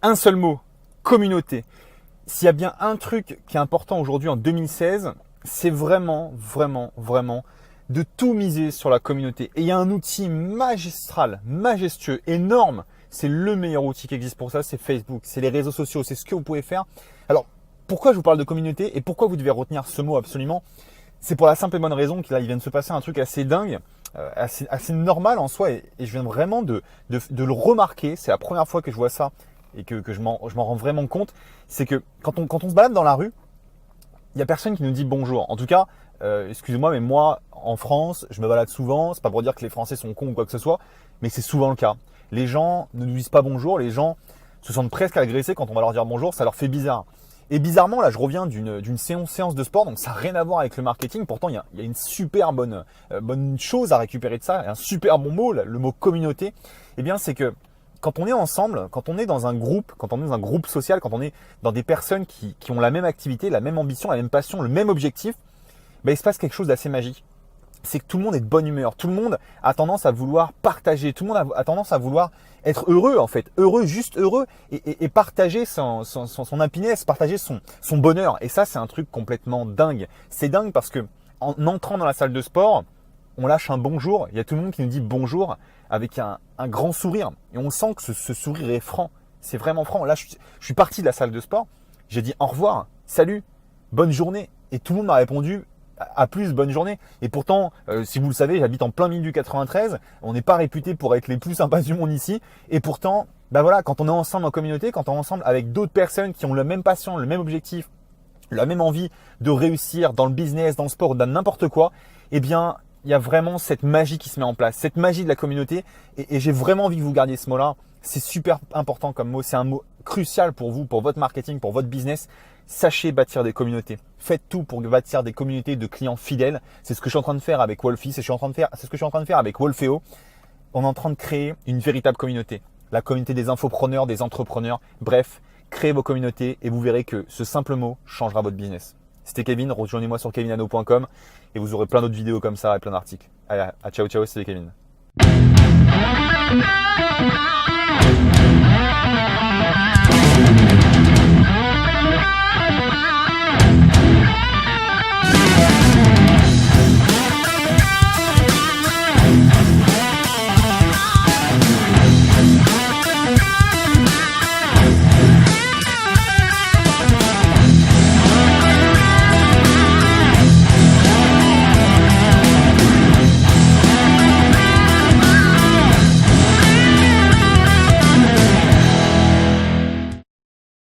Un seul mot, communauté. S'il y a bien un truc qui est important aujourd'hui en 2016, c'est vraiment de tout miser sur la communauté. Et il y a un outil magistral, majestueux, énorme. C'est le meilleur outil qui existe pour ça, c'est Facebook, c'est les réseaux sociaux, c'est ce que vous pouvez faire. Alors, pourquoi je vous parle de communauté et pourquoi vous devez retenir ce mot absolument? C'est pour la simple et bonne raison qu'il vient de se passer un truc assez dingue, assez normal en soi, et je viens vraiment de le remarquer. C'est la première fois que je vois ça et que je m'en rends vraiment compte. C'est que quand on se balade dans la rue, il n'y a personne qui nous dit bonjour. En tout cas, excusez-moi, mais moi, en France, je me balade souvent. C'est pas pour dire que les Français sont cons ou quoi que ce soit, mais c'est souvent le cas. Les gens ne nous disent pas bonjour. Les gens se sentent presque agressés quand on va leur dire bonjour. Ça leur fait bizarre. Et bizarrement, là, je reviens d'une séance de sport, donc ça n'a rien à voir avec le marketing. Pourtant, il y a une super bonne chose à récupérer de ça, un super bon mot, le mot communauté. Eh bien, c'est que quand on est ensemble, quand on est dans un groupe, quand on est dans un groupe social, quand on est dans des personnes qui ont la même activité, la même ambition, la même passion, le même objectif, ben, il se passe quelque chose d'assez magique. C'est que tout le monde est de bonne humeur, tout le monde a tendance à vouloir partager, tout le monde a tendance à vouloir être heureux en fait, heureux, juste heureux et partager son happiness, partager son bonheur. Et ça, c'est un truc complètement dingue. C'est dingue parce que en entrant dans la salle de sport, on lâche un bonjour, il y a tout le monde qui nous dit bonjour avec un grand sourire. Et on sent que ce sourire est franc, c'est vraiment franc. Là, je suis parti de la salle de sport, j'ai dit au revoir, salut, bonne journée. Et tout le monde m'a répondu à plus, bonne journée. Et pourtant, si vous le savez, j'habite en plein milieu du 93. On n'est pas réputé pour être les plus sympas du monde ici. Et pourtant, bah voilà, quand on est ensemble en communauté, quand on est ensemble avec d'autres personnes qui ont la même passion, le même objectif, la même envie de réussir dans le business, dans le sport, dans n'importe quoi, eh bien, il y a vraiment cette magie qui se met en place, cette magie de la communauté. Et j'ai vraiment envie que vous gardiez ce mot-là. C'est super important comme mot. C'est un mot crucial pour vous, pour votre marketing, pour votre business. Sachez bâtir des communautés. Faites tout pour bâtir des communautés de clients fidèles. C'est ce que je suis en train de faire avec Wolfie, c'est ce que je suis en train de faire avec Wolfeo. On est en train de créer une véritable communauté. La communauté des infopreneurs, des entrepreneurs. Bref, créez vos communautés et vous verrez que ce simple mot changera votre business. C'était Kevin, rejoignez-moi sur kevinano.com et vous aurez plein d'autres vidéos comme ça et plein d'articles. Allez, ciao, c'était Kevin.